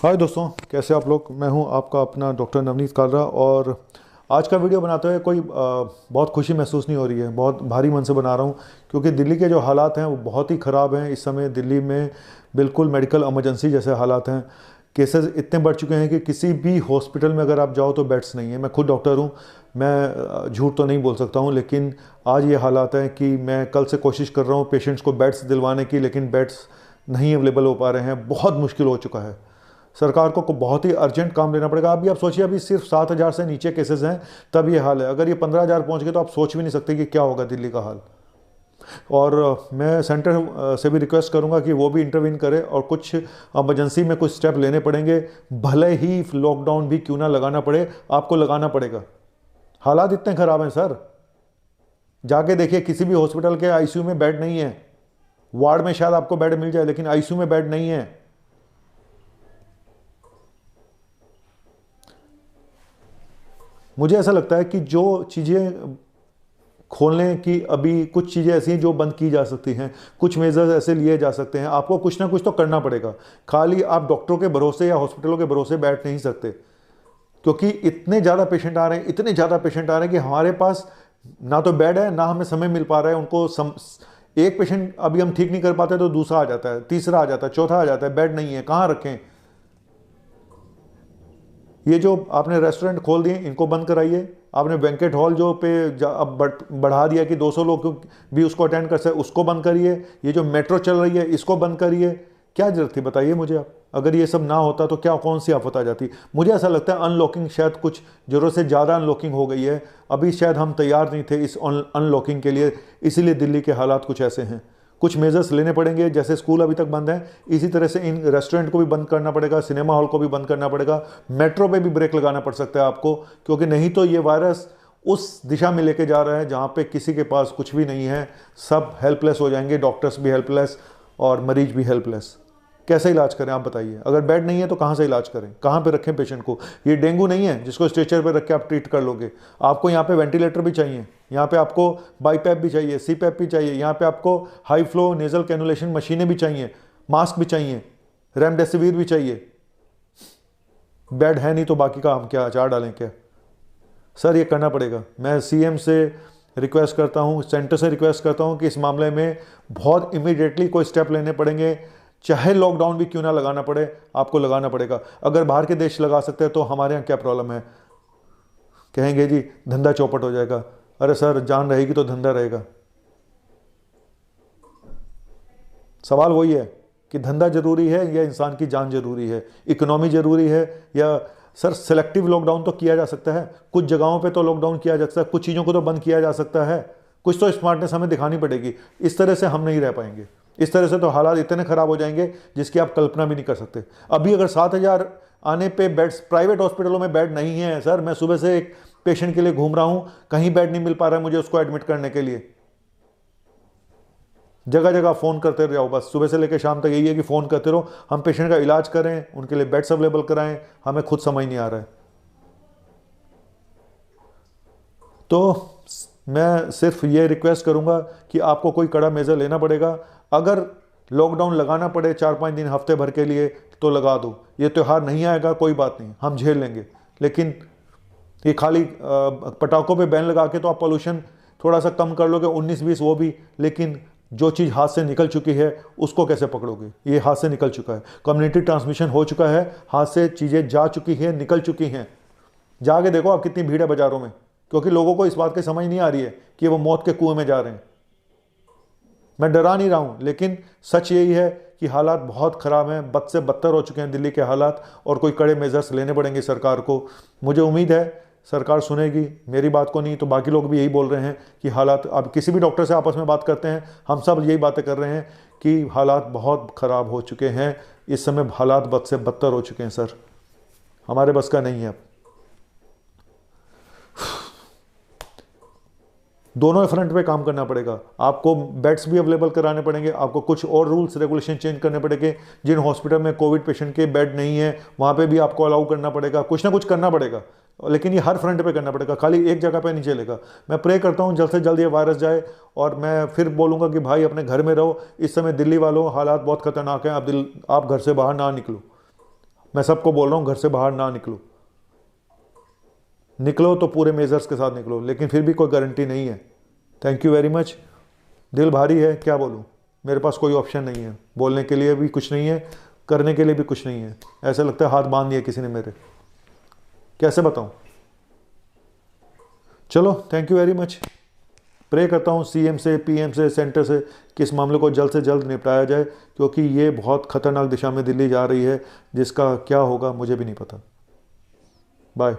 हाय दोस्तों, कैसे आप लोग। मैं हूं आपका अपना डॉक्टर नवनीत कालरा। और आज का वीडियो बनाते हुए कोई बहुत खुशी महसूस नहीं हो रही है। बहुत भारी मन से बना रहा हूं क्योंकि दिल्ली के जो हालात हैं वो बहुत ही ख़राब हैं। इस समय दिल्ली में बिल्कुल मेडिकल इमरजेंसी जैसे हालात हैं। केसेस इतने बढ़ चुके हैं कि किसी भी हॉस्पिटल में अगर आप जाओ तो बेड्स नहीं है। मैं खुद डॉक्टर हूँ, मैं झूठ तो नहीं बोल सकता हूँ, लेकिन आज ये हालात हैं कि मैं कल से कोशिश कर रहा हूँ पेशेंट्स को बेड्स दिलवाने की, लेकिन बेड्स नहीं अवेलेबल हो पा रहे हैं। बहुत मुश्किल हो चुका है। सरकार को बहुत ही अर्जेंट काम लेना पड़ेगा। अभी आप सोचिए, अभी सिर्फ 7,000 से नीचे केसेस हैं, तब ये हाल है। अगर ये 15,000 पहुंच गए तो आप सोच भी नहीं सकते कि क्या होगा दिल्ली का हाल। और मैं सेंटर से भी रिक्वेस्ट करूंगा कि वो भी इंटरवीन करे और कुछ इमरजेंसी में कुछ स्टेप लेने पड़ेंगे। भले ही लॉकडाउन भी क्यों ना लगाना पड़े, आपको लगाना पड़ेगा। हालात इतने ख़राब हैं सर, जाके देखिए किसी भी हॉस्पिटल के आईसीयू में बेड नहीं है। वार्ड में शायद आपको बेड मिल जाए, लेकिन आईसीयू में बेड नहीं है। मुझे ऐसा लगता है कि जो चीज़ें खोलने की, अभी कुछ चीज़ें ऐसी हैं जो बंद की जा सकती हैं, कुछ मेजर्स ऐसे लिए जा सकते हैं। आपको कुछ ना कुछ तो करना पड़ेगा। खाली आप डॉक्टरों के भरोसे या हॉस्पिटलों के भरोसे बैठ नहीं सकते, क्योंकि इतने ज़्यादा पेशेंट आ रहे हैं, इतने ज़्यादा पेशेंट आ रहे हैं कि हमारे पास ना तो बेड है, ना हमें समय मिल पा रहा है उनको एक पेशेंट अभी हम ठीक नहीं कर पाते तो दूसरा आ जाता है, तीसरा आ जाता है, चौथा आ जाता है। बेड नहीं है, कहाँ रखें। ये जो आपने रेस्टोरेंट खोल दिए इनको बंद कराइए। आपने बैंकेट हॉल जो पे अब बढ़ा दिया कि 200 लोग भी उसको अटेंड कर सकते, उसको बंद करिए। ये जो मेट्रो चल रही है इसको बंद करिए। क्या जरूरत थी बताइए मुझे आप। अगर ये सब ना होता तो क्या, कौन सी आफत आ जाती। मुझे ऐसा लगता है अनलॉकिंग शायद कुछ ज़रूरत से ज़्यादा अनलॉकिंग हो गई है। अभी शायद हम तैयार नहीं थे इस अनलॉकिंग के लिए, इसीलिए दिल्ली के हालात कुछ ऐसे हैं। कुछ मेजर्स लेने पड़ेंगे। जैसे स्कूल अभी तक बंद हैं, इसी तरह से इन रेस्टोरेंट को भी बंद करना पड़ेगा, सिनेमा हॉल को भी बंद करना पड़ेगा, मेट्रो पे भी ब्रेक लगाना पड़ सकता है आपको, क्योंकि नहीं तो ये वायरस उस दिशा में लेके जा रहा है जहाँ पे किसी के पास कुछ भी नहीं है। सब हेल्पलेस हो जाएंगे, डॉक्टर्स भी हेल्पलेस और मरीज भी हेल्पलेस। कैसे इलाज करें आप बताइए। अगर बेड नहीं है तो कहाँ से इलाज करें, कहाँ पे रखें पेशेंट को। ये डेंगू नहीं है जिसको स्ट्रेचर पे रख के आप ट्रीट कर लोगे। आपको यहाँ पे वेंटिलेटर भी चाहिए, यहाँ पे आपको बाईपैप भी चाहिए, सीपैप भी चाहिए, यहाँ पे आपको हाई फ्लो नेजल कैनुलेशन मशीनें भी चाहिए, मास्क भी चाहिए, रेमडेसिविर भी चाहिए। बेड है नहीं तो बाकी का हम क्या अचार डालें क्या। सर ये करना पड़ेगा। मैं सीएम से रिक्वेस्ट करता हूँ, सेंटर से रिक्वेस्ट करता हूँ कि इस मामले में बहुत इमीडिएटली कोई स्टेप लेने पड़ेंगे। चाहे लॉकडाउन भी क्यों ना लगाना पड़े, आपको लगाना पड़ेगा। अगर बाहर के देश लगा सकते हैं तो हमारे यहाँ क्या प्रॉब्लम है। कहेंगे जी धंधा चौपट हो जाएगा। अरे सर, जान रहेगी तो धंधा रहेगा। सवाल वही है कि धंधा जरूरी है या इंसान की जान जरूरी है, इकोनॉमी जरूरी है या। सर सेलेक्टिव लॉकडाउन तो किया जा सकता है, कुछ जगहों पे तो लॉकडाउन किया जा सकता है, कुछ चीज़ों को तो बंद किया जा सकता है। कुछ तो स्मार्टनेस हमें दिखानी पड़ेगी। इस तरह से हम नहीं रह पाएंगे। इस तरह से तो हालात इतने ख़राब हो जाएंगे जिसकी आप कल्पना भी नहीं कर सकते। अभी अगर 7,000 आने पे बेड्स, प्राइवेट हॉस्पिटलों में बेड नहीं है सर। मैं सुबह से एक पेशेंट के लिए घूम रहा हूँ, कहीं बेड नहीं मिल पा रहा है मुझे उसको एडमिट करने के लिए। जगह जगह फ़ोन करते रहो, बस सुबह से लेकर शाम तक यही है कि फ़ोन करते रहो। हम पेशेंट का इलाज करें, उनके लिए बेड्स अवेलेबल कराएं, हमें खुद समझ नहीं आ रहा है। तो मैं सिर्फ ये रिक्वेस्ट करूंगा कि आपको कोई कड़ा मेजर लेना पड़ेगा। अगर लॉकडाउन लगाना पड़े 4-5 दिन, हफ्ते भर के लिए, तो लगा दो। ये त्यौहार नहीं आएगा, कोई बात नहीं, हम झेल लेंगे। लेकिन ये खाली पटाखों पे बैन लगा के तो आप पोल्यूशन थोड़ा सा कम कर लोगे, 19-20 वो भी, लेकिन जो चीज़ हाथ से निकल चुकी है उसको कैसे पकड़ोगे। ये हाथ से निकल चुका है, कम्युनिटी ट्रांसमिशन हो चुका है, हाथ से चीज़ें जा चुकी हैं, निकल चुकी हैं। जाके देखो आप कितनी भीड़ है बाज़ारों में, क्योंकि लोगों को इस बात की समझ नहीं आ रही है कि वो मौत के कुएं में जा रहे हैं। मैं डरा नहीं रहा हूँ, लेकिन सच यही है कि हालात बहुत ख़राब हैं, बद से बदतर हो चुके हैं दिल्ली के हालात, और कोई कड़े मेजर्स लेने पड़ेंगे सरकार को। मुझे उम्मीद है सरकार सुनेगी मेरी बात को, नहीं तो बाकी लोग भी यही बोल रहे हैं कि हालात, अब किसी भी डॉक्टर से आपस में बात करते हैं, हम सब यही बातें कर रहे हैं कि हालात बहुत ख़राब हो चुके हैं। इस समय हालात बद से बदतर हो चुके हैं सर, हमारे बस का नहीं है अब। दोनों फ्रंट पे काम करना पड़ेगा। आपको बेड्स भी अवेलेबल कराने पड़ेंगे, आपको कुछ और रूल्स रेगुलेशन चेंज करने पड़ेंगे। जिन हॉस्पिटल में कोविड पेशेंट के बेड नहीं है वहाँ पे भी आपको अलाउ करना पड़ेगा, कुछ ना कुछ करना पड़ेगा। लेकिन ये हर फ्रंट पे करना पड़ेगा, खाली एक जगह पे नहीं चलेगा। मैं प्रे करता हूँ जल्द से जल्द ये वायरस जाए, और मैं फिर बोलूँगा कि भाई अपने घर में रहो। इस समय दिल्ली वालों हालात बहुत खतरनाक हैं, आप घर से बाहर ना निकलो। मैं सबको बोल रहा हूँ घर से बाहर ना निकलो, निकलो तो पूरे मेजर्स के साथ निकलो, लेकिन फिर भी कोई गारंटी नहीं है। Thank you very much. दिल भारी है, क्या बोलूँ, मेरे पास कोई ऑप्शन नहीं है, बोलने के लिए भी कुछ नहीं है, करने के लिए भी कुछ नहीं है। ऐसा लगता है हाथ बांध दिया किसी ने मेरे, कैसे बताऊँ। चलो thank you very much. Pray करता हूँ सीएम से, पीएम से, सेंटर से कि इस मामले को जल्द से जल्द निपटाया जाए, क्योंकि ये बहुत ख़तरनाक दिशा में दिल्ली जा रही है, जिसका क्या होगा मुझे भी नहीं पता। बाय।